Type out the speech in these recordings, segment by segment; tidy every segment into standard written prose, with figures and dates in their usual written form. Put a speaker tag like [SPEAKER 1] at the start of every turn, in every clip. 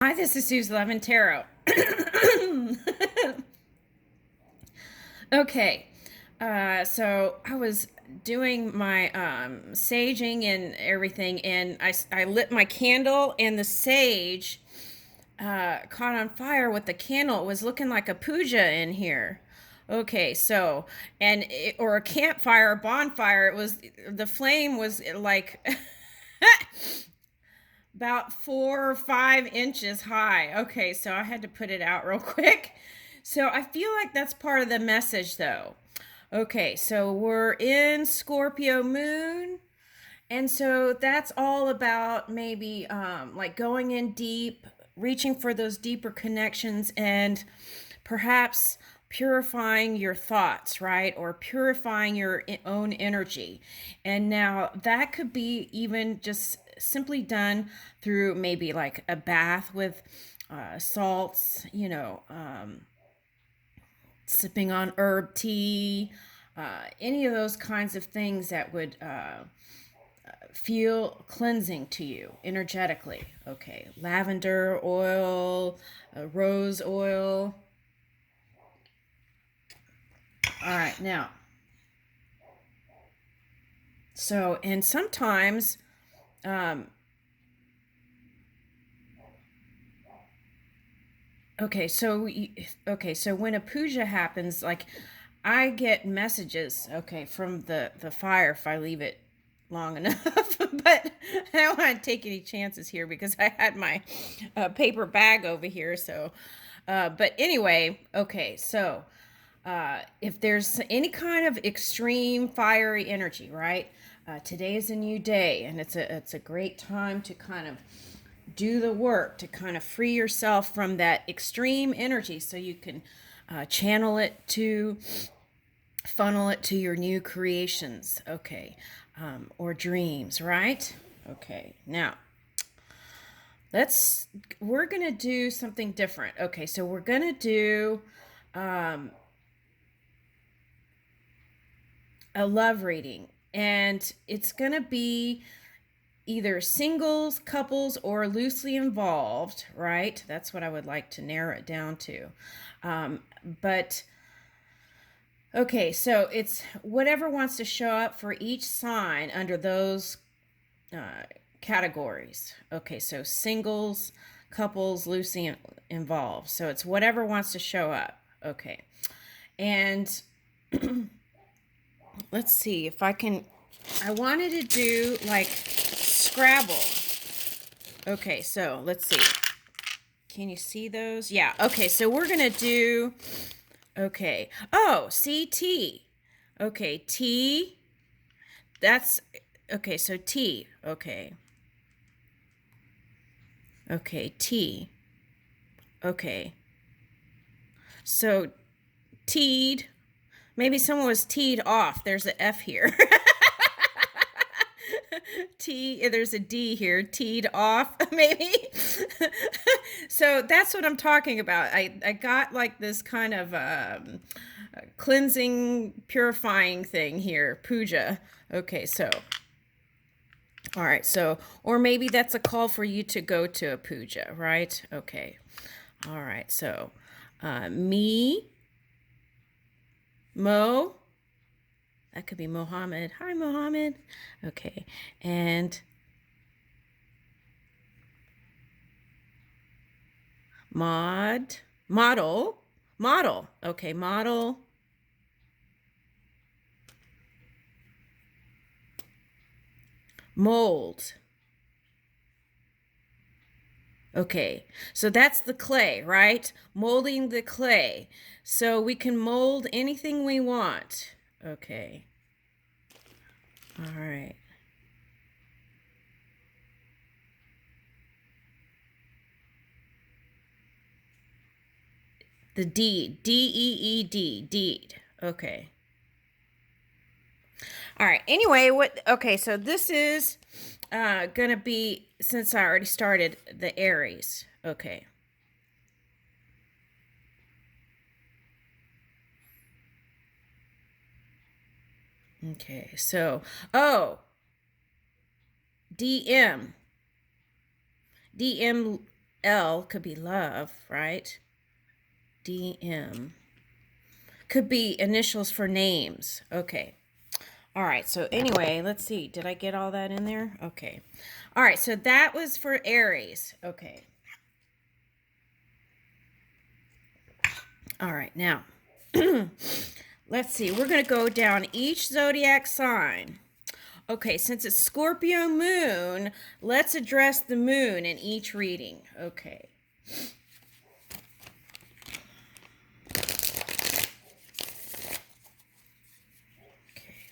[SPEAKER 1] Hi, this is Sue's Love and Tarot. Okay, so I was doing my saging and everything, and I lit my candle, and the sage caught on fire with the candle. It was looking like a puja in here. Okay, so or a campfire, a bonfire. It was the flame was like about 4 or 5 inches high. Okay, so I had to put it out real quick. So I feel like that's part of the message, though. Okay, so we're in Scorpio moon. And so that's all about maybe like going in deep, reaching for those deeper connections, and perhaps purifying your thoughts, right? Or purifying your own energy. And now that could be even just simply done through maybe like a bath with salts, sipping on herb tea, any of those kinds of things that would feel cleansing to you energetically. Okay, lavender oil, rose oil. All right, now, so, and sometimes, um, okay, so when a puja happens, like I get messages, okay, from the fire if I leave it long enough, but I don't want to take any chances here because I had my paper bag over here. So, but anyway, okay, so if there's any kind of extreme fiery energy, right? Today is a new day, and it's a great time to kind of do the work to kind of free yourself from that extreme energy, so you can channel it to funnel it to your new creations, okay, or dreams, right? Okay, now we're gonna do something different. Okay, so we're gonna do um, a love reading, and it's gonna be either singles, couples, or loosely involved, right? That's what I would like to narrow it down to. But okay, so it's whatever wants to show up for each sign under those uh, categories. Okay, so singles, couples, loosely involved. So it's whatever wants to show up. Okay, and let's see if I can. I wanted to do like Scrabble. Okay, so let's see. Can you see those? Yeah. Okay, so we're going to do. Okay. Oh, CT. Okay, T. That's. Okay, so T. Okay. Okay, T. Okay. So teed. Maybe someone was teed off. There's an F here. There's a D here, teed off, maybe. So that's what I'm talking about. I got like this kind of cleansing, purifying thing here, puja. Okay, so, all right, so, or maybe that's a call for you to go to a puja, right? Okay, all right, so, me, Mo, that could be Mohammed. Hi, Mohammed. Okay, and model. Okay, model, mold. Okay, so that's the clay, right? Molding the clay. So we can mold anything we want. Okay. All right. The deed. D-E-E-D. Deed. Okay. All right. Anyway, okay, so this is gonna be, since I already started, the Aries. Okay. Okay, so, DM. DM L could be love, right? DM. Could be initials for names. Okay. All right. So anyway, let's see. Did I get all that in there? Okay. All right. So that was for Aries. Okay. All right. Now, let's see. We're going to go down each zodiac sign. Okay. Since it's Scorpio moon, let's address the moon in each reading. Okay.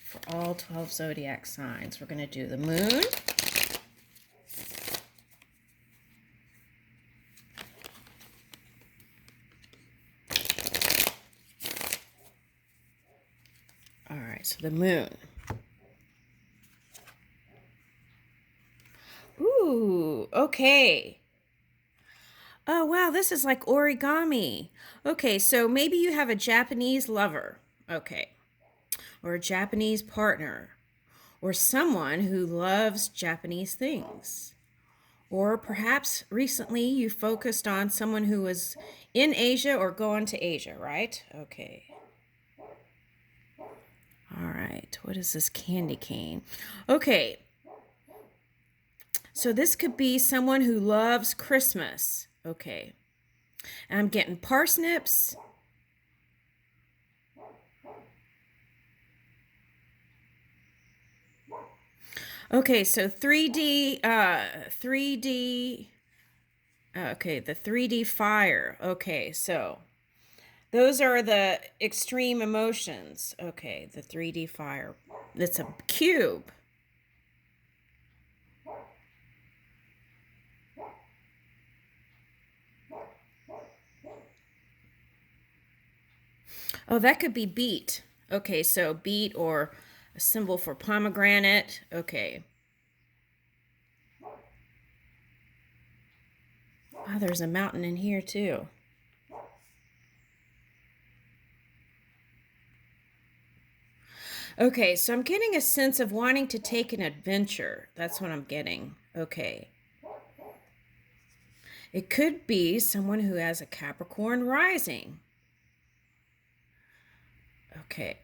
[SPEAKER 1] For all 12 zodiac signs, we're going to do the moon. All right, so the moon. Ooh, okay. Oh, wow, this is like origami. Okay, so maybe you have a Japanese lover. Okay. Or a Japanese partner. Or someone who loves Japanese things. Or perhaps recently you focused on someone who was in Asia or going to Asia, right? Okay. All right. What is this candy cane? Okay. So this could be someone who loves Christmas. Okay. And I'm getting parsnips. Okay, so 3D, okay, the 3D fire. Okay, so those are the extreme emotions. Okay, the 3D fire. It's a cube. Oh, that could be beet. Okay, so beet or a symbol for pomegranate. Okay. Oh, there's a mountain in here too. Okay, so I'm getting a sense of wanting to take an adventure. That's what I'm getting. Okay. It could be someone who has a Capricorn rising. Okay.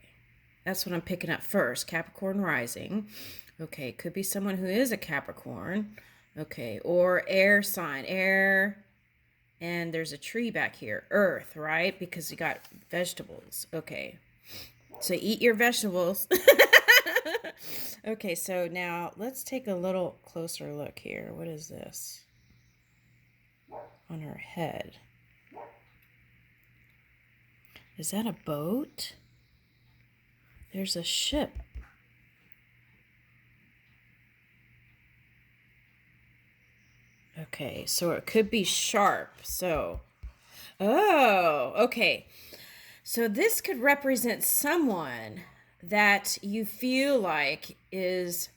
[SPEAKER 1] That's what I'm picking up first. Capricorn rising. Okay. Could be someone who is a Capricorn. Okay. Or air sign. Air. And there's a tree back here. Earth, right? Because you got vegetables. Okay. So eat your vegetables. Okay. So now let's take a little closer look here. What is this? On her head. Is that a boat? There's a ship. Okay, so it could be sharp. So, oh, okay. So this could represent someone that you feel like is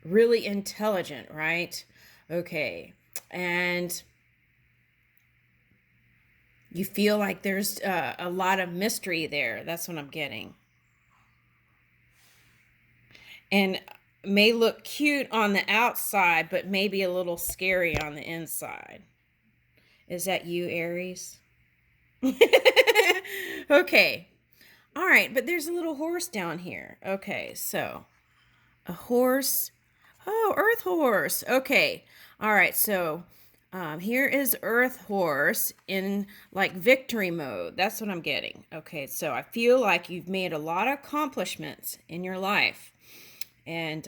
[SPEAKER 1] really intelligent, right? Okay. And you feel like there's a lot of mystery there. That's what I'm getting. And may look cute on the outside, but maybe a little scary on the inside. Is that you, Aries? Okay. All right, but there's a little horse down here. Okay, so a horse. Oh, Earth horse. Okay. All right, so here is Earth horse in like victory mode. That's what I'm getting. Okay, so I feel like you've made a lot of accomplishments in your life. And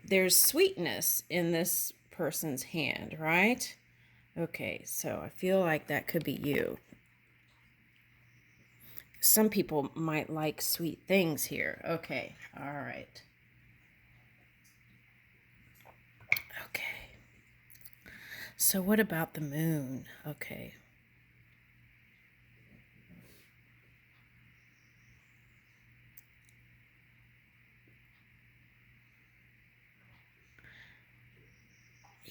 [SPEAKER 1] there's sweetness in this person's hand, right? Okay, so I feel like that could be you. Some people might like sweet things here. Okay, all right. Okay. So what about the moon? Okay.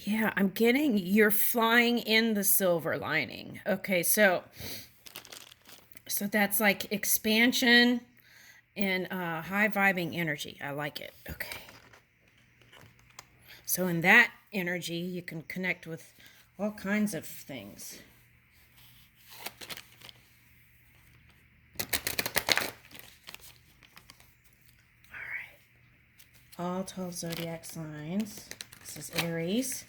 [SPEAKER 1] Yeah, I'm getting you're flying in the silver lining. Okay, so that's like expansion and high vibing energy. I like it. Okay. So in that energy, you can connect with all kinds of things. All 12 zodiac signs. This is Aries.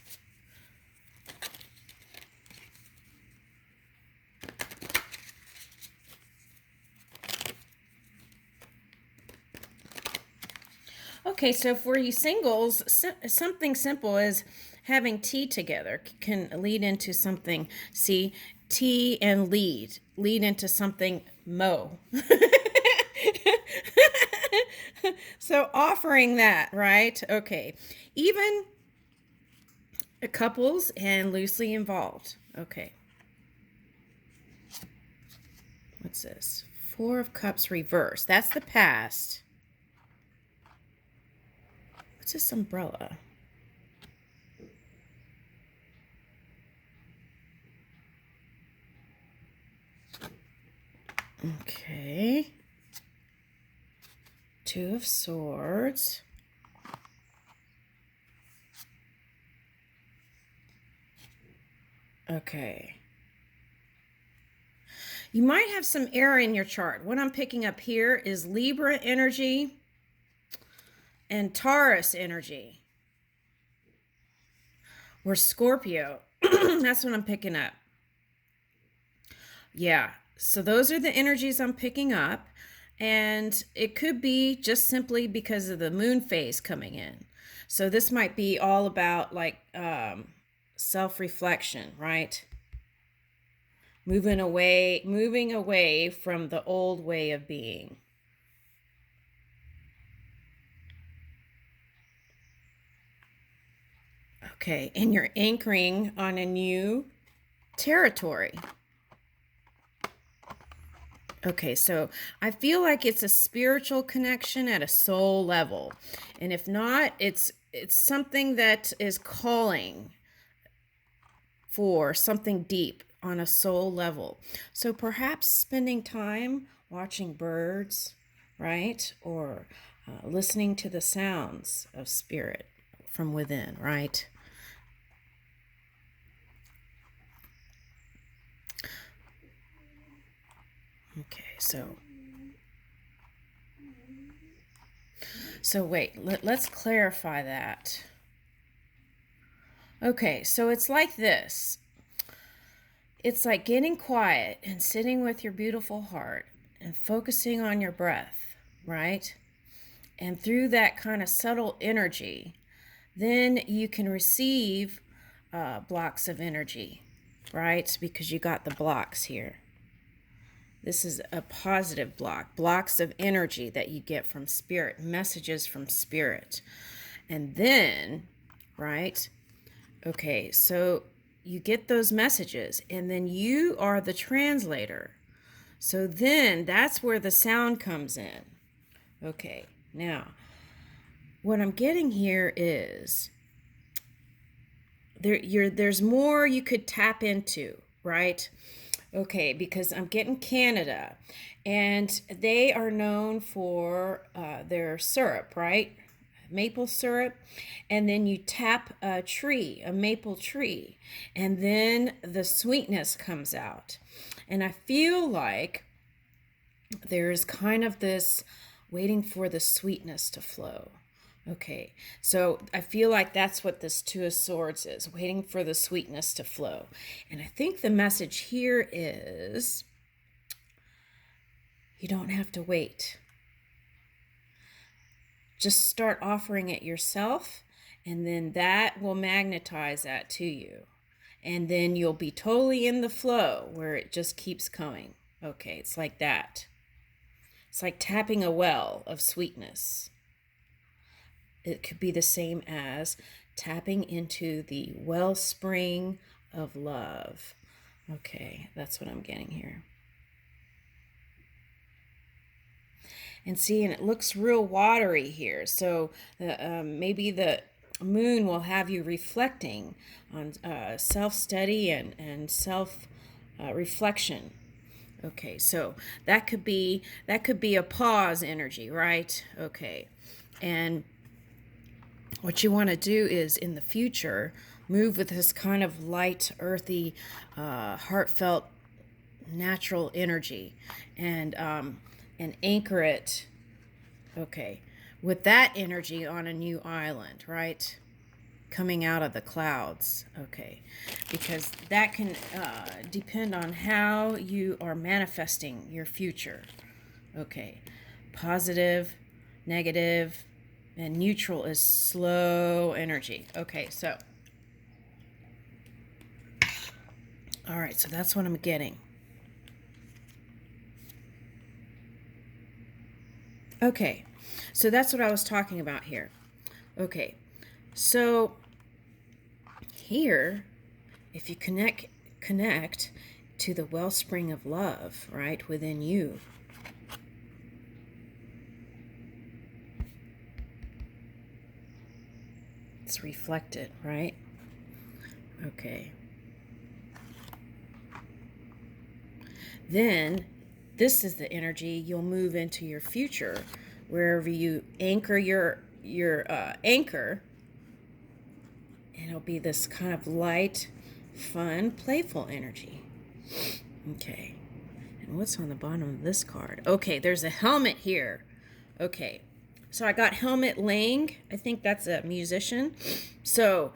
[SPEAKER 1] Okay, so for you singles, something simple as having tea together can lead into something. See, tea and lead into something mo. So offering that, right? Okay. Even couples and loosely involved. Okay. What's this? Four of Cups reversed. That's the past. What's this umbrella? Okay. Two of Swords. Okay. You might have some error in your chart. What I'm picking up here is Libra energy and Taurus energy. Or Scorpio. That's what I'm picking up. Yeah. So those are the energies I'm picking up. And it could be just simply because of the moon phase coming in. So this might be all about like self-reflection, right? Moving away from the old way of being. Okay, and you're anchoring on a new territory. Okay, so I feel like it's a spiritual connection at a soul level. And if not, it's something that is calling for something deep on a soul level. So perhaps spending time watching birds, right? Or listening to the sounds of spirit from within, right? Okay, so wait, let's clarify that. Okay, so it's like this. It's like getting quiet and sitting with your beautiful heart and focusing on your breath, right? And through that kind of subtle energy, then you can receive blocks of energy, right? Because you got the blocks here. This is a positive block, blocks of energy that you get from spirit, messages from spirit. And then, right? Okay, so you get those messages and then you are the translator. So then that's where the sound comes in. Okay, now what I'm getting here is there's more you could tap into, right? Okay, because I'm getting Canada, and they are known for their syrup, right? Maple syrup, and then you tap a tree, a maple tree, and then the sweetness comes out. And I feel like there's kind of this waiting for the sweetness to flow. Okay, so I feel like that's what this Two of Swords is, waiting for the sweetness to flow. And I think the message here is you don't have to wait. Just start offering it yourself, and then that will magnetize that to you. And then you'll be totally in the flow where it just keeps coming. Okay, it's like that. It's like tapping a well of sweetness. It could be the same as tapping into the wellspring of love. Okay, that's what I'm getting here. And see, and it looks real watery here. So maybe the moon will have you reflecting on self-study and self-reflection. Okay, so that could be a pause energy, right? Okay, and what you want to do is in the future move with this kind of light, earthy, heartfelt, natural energy, and anchor it. Okay, with that energy on a new island, right? Coming out of the clouds, okay, because that can depend on how you are manifesting your future. Okay, positive, negative, and neutral is slow energy. Okay, so all right, so that's what I'm getting. Okay, so that's what I was talking about here. Okay, so here, if you connect to the wellspring of love, right, within you, it's reflected, right? Okay. Then this is the energy you'll move into your future, wherever you anchor your anchor, and it'll be this kind of light, fun, playful energy. Okay. And what's on the bottom of this card? Okay, there's a helmet here. Okay. So I got Helmet Lang. I think that's a musician. So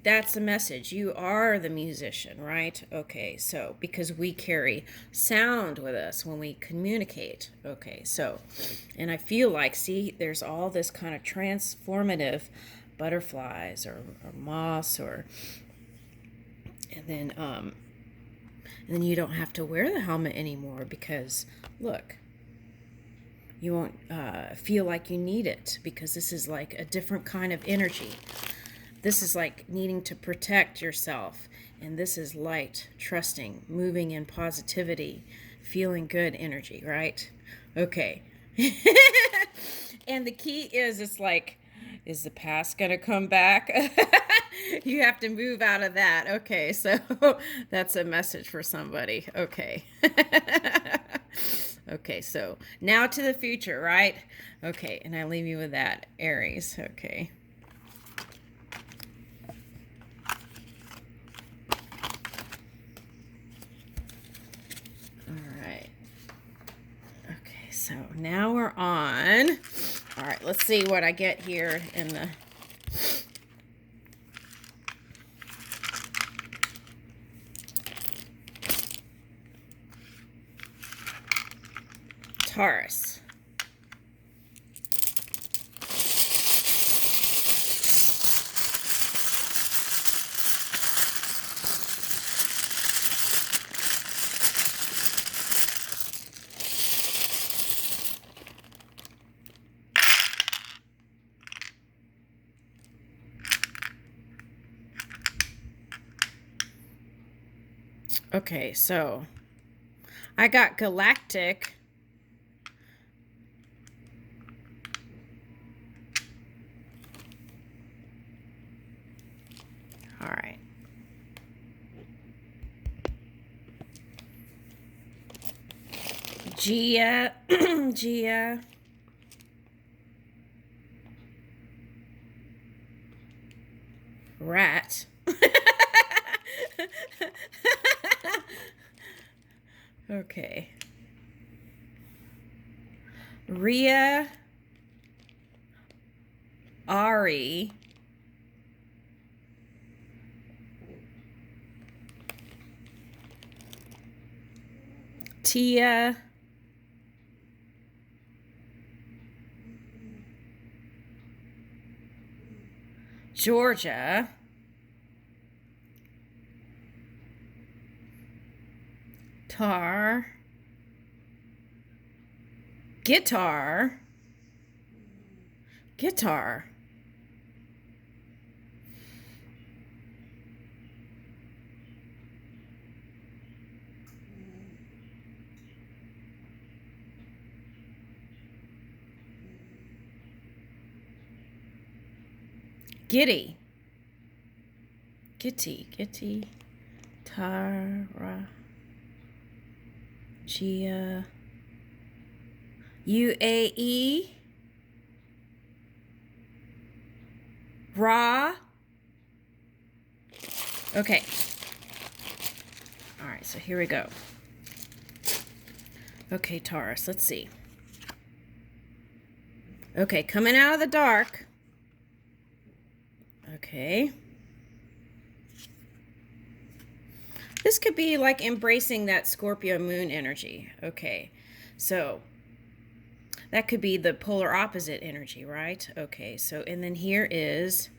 [SPEAKER 1] that's the message. You are the musician, right? Okay, so because we carry sound with us when we communicate. Okay, so, and I feel like, see, there's all this kind of transformative butterflies or moths, or, and then you don't have to wear the helmet anymore because, look, you won't feel like you need it because this is like a different kind of energy. This is like needing to protect yourself. And this is light, trusting, moving in positivity, feeling good energy, right? Okay. And the key is, it's like, is the past going to come back? You have to move out of that. Okay, so that's a message for somebody. Okay. Okay, so now to the future, right? Okay, and I leave you with that, Aries. Okay. So now we're on. All right, let's see what I get here in the Taurus. Okay, so I got galactic. All right. Gia, Gia. Rat. Okay. Rhea, Ari, Tia, Georgia, Tar, Guitar, Guitar, Giddy, Gitty, Tara, Gia, UAE, Ra. Okay. All right, so here we go. Okay, Taurus, let's see. Okay, coming out of the dark. Okay. This could be like embracing that Scorpio moon energy. Okay, so that could be the polar opposite energy, right? Okay, so, and then here is,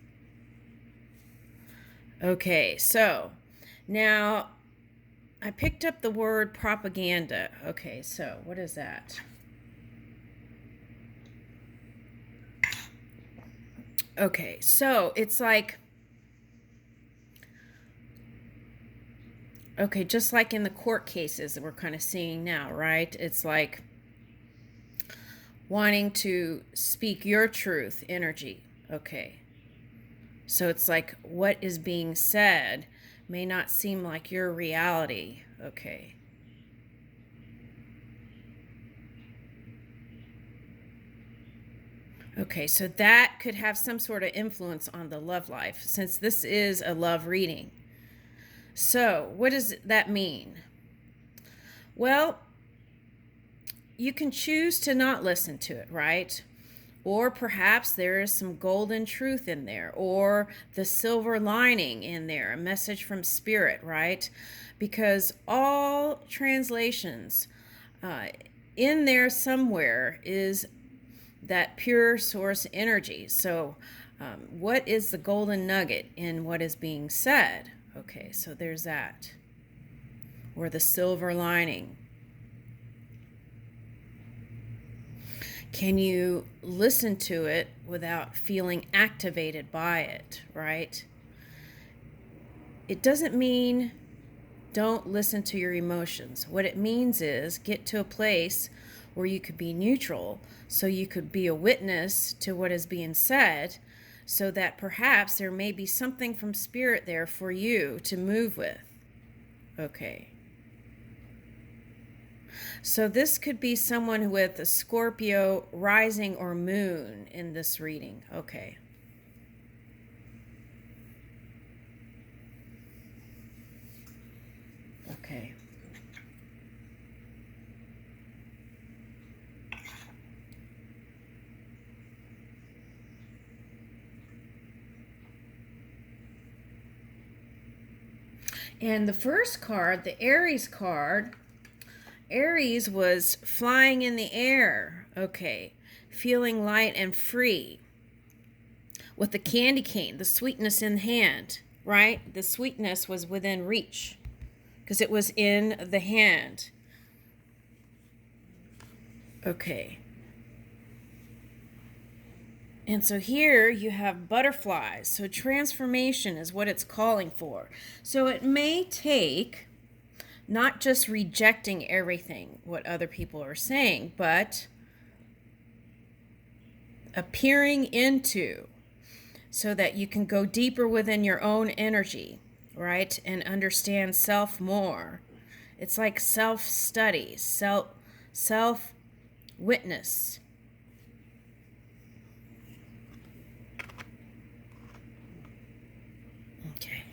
[SPEAKER 1] okay, so now I picked up the word propaganda. Okay, so what is that? Okay, so it's like, okay, just like in the court cases that we're kind of seeing now, right? It's like wanting to speak your truth energy. Okay, so it's like what is being said may not seem like your reality. Okay. Okay, so that could have some sort of influence on the love life since this is a love reading. So, what does that mean? Well, you can choose to not listen to it, right? Or perhaps there is some golden truth in there, or the silver lining in there, a message from spirit, right? Because all translations, in there somewhere is that pure source energy. So, what is the golden nugget in what is being said? Okay, so there's that. Or the silver lining. Can you listen to it without feeling activated by it, right? It doesn't mean don't listen to your emotions. What it means is get to a place where you could be neutral, so you could be a witness to what is being said, so that perhaps there may be something from spirit there for you to move with. Okay. So this could be someone with a Scorpio rising or moon in this reading. Okay. Okay. And the first card, the Aries card, Aries was flying in the air. Okay. Feeling light and free. With the candy cane, the sweetness in hand, right? The sweetness was within reach because it was in the hand. Okay. And so here you have butterflies. So transformation is what it's calling for. So it may take not just rejecting everything what other people are saying, but appearing into, so that you can go deeper within your own energy, right? And understand self more. It's like self-study, self-witness. Okay.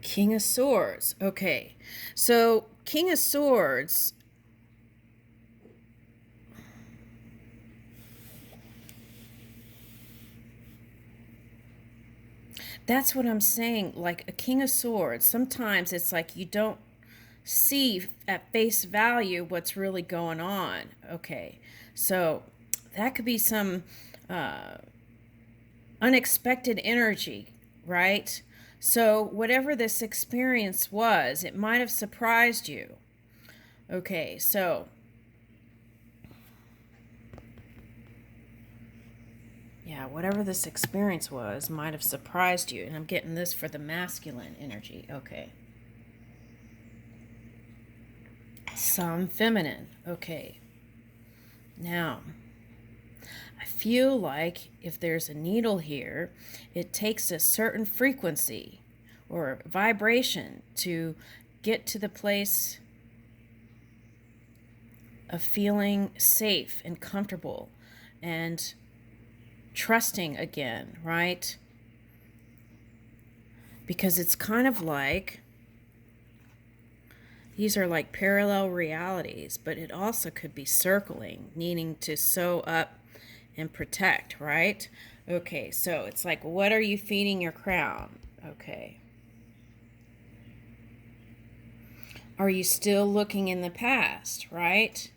[SPEAKER 1] King of Swords. Okay. So, King of Swords, that's what I'm saying. Like a King of Swords, sometimes it's like you don't see at face value what's really going on. Okay. So, that could be some unexpected energy, right? So, whatever this experience was, it might have surprised you. Okay, so yeah, whatever this experience was might have surprised you. And I'm getting this for the masculine energy. Okay. Some feminine. Okay. Now, I feel like if there's a needle here, it takes a certain frequency or vibration to get to the place of feeling safe and comfortable and trusting again, right? Because it's kind of like these are like parallel realities, but it also could be circling, needing to sew up and protect, right? Okay, so it's like, what are you feeding your crown? Okay. Are you still looking in the past, right?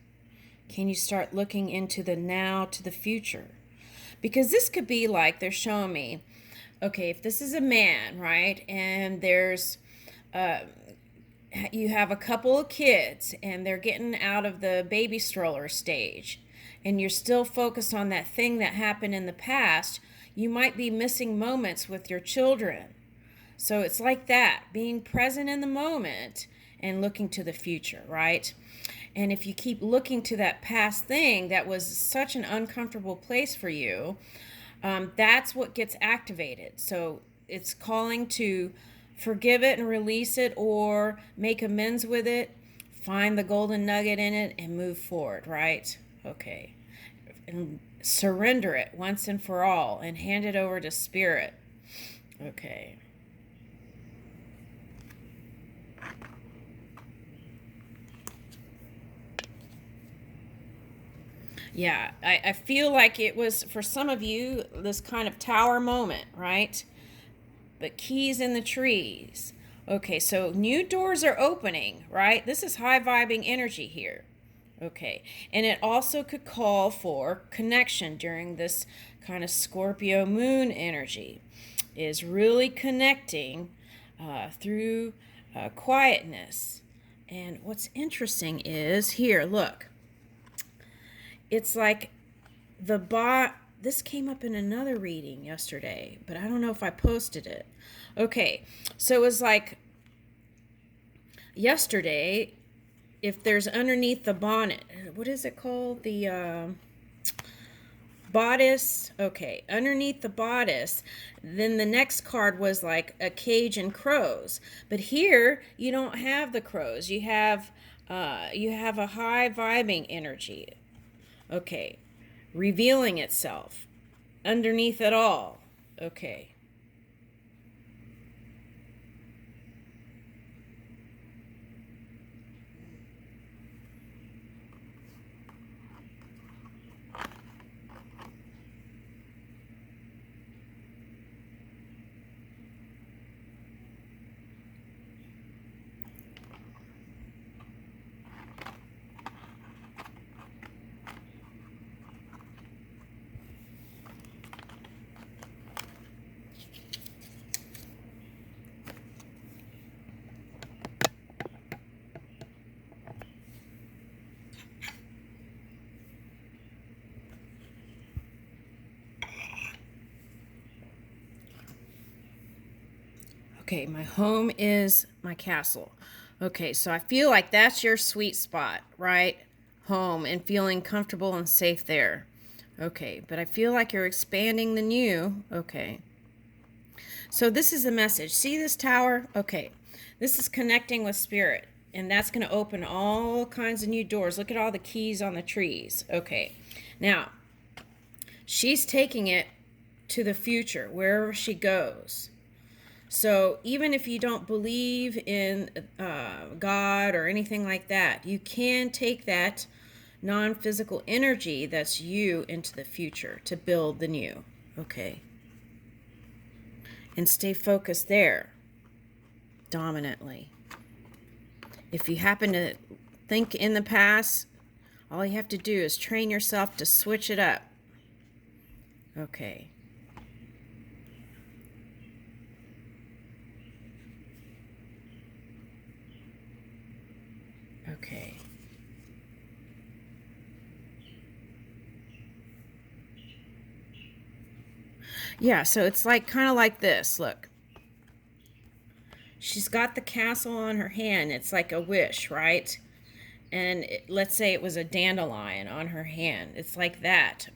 [SPEAKER 1] Can you start looking into the now to the future? Because this could be like they're showing me, okay, if this is a man, right, and there's you have a couple of kids and they're getting out of the baby stroller stage and you're still focused on that thing that happened in the past, you might be missing moments with your children. So it's like that, being present in the moment and looking to the future, right? And if you keep looking to that past thing that was such an uncomfortable place for you, that's what gets activated. So it's calling to forgive it and release it, or make amends with it, find the golden nugget in it, and move forward, right? Okay. And surrender it once and for all and hand it over to spirit. Okay. Yeah, I feel like it was, for some of you, this kind of tower moment, right? But keys in the trees. Okay, so new doors are opening, right? This is high vibing energy here. Okay, and it also could call for connection during this kind of Scorpio moon energy, is really connecting through quietness. And what's interesting is here, look, it's like this came up in another reading yesterday, but I don't know if I posted it. Okay, so it was like yesterday, if there's underneath the bonnet, what is it called? The bodice. Okay, underneath the bodice, then the next card was like a cage and crows. But here you don't have the crows. You have a high vibing energy. Okay, revealing itself underneath it all. Okay. Okay, my home is my castle. Okay, so I feel like that's your sweet spot, right? Home, and feeling comfortable and safe there. Okay, but I feel like you're expanding the new. Okay. So this is the message. See this tower? Okay. This is connecting with spirit, and that's going to open all kinds of new doors. Look at all the keys on the trees. Okay. Now, she's taking it to the future, wherever she goes. So even if you don't believe in God or anything like that, you can take that non-physical energy that's you into the future to build the new. Okay. And stay focused there dominantly. If you happen to think in the past, all you have to do is train yourself to switch it up. Okay. Okay. Yeah, so it's like kind of like this. Look. She's got the castle on her hand. It's like a wish, right? And let's say it was a dandelion on her hand. It's like that.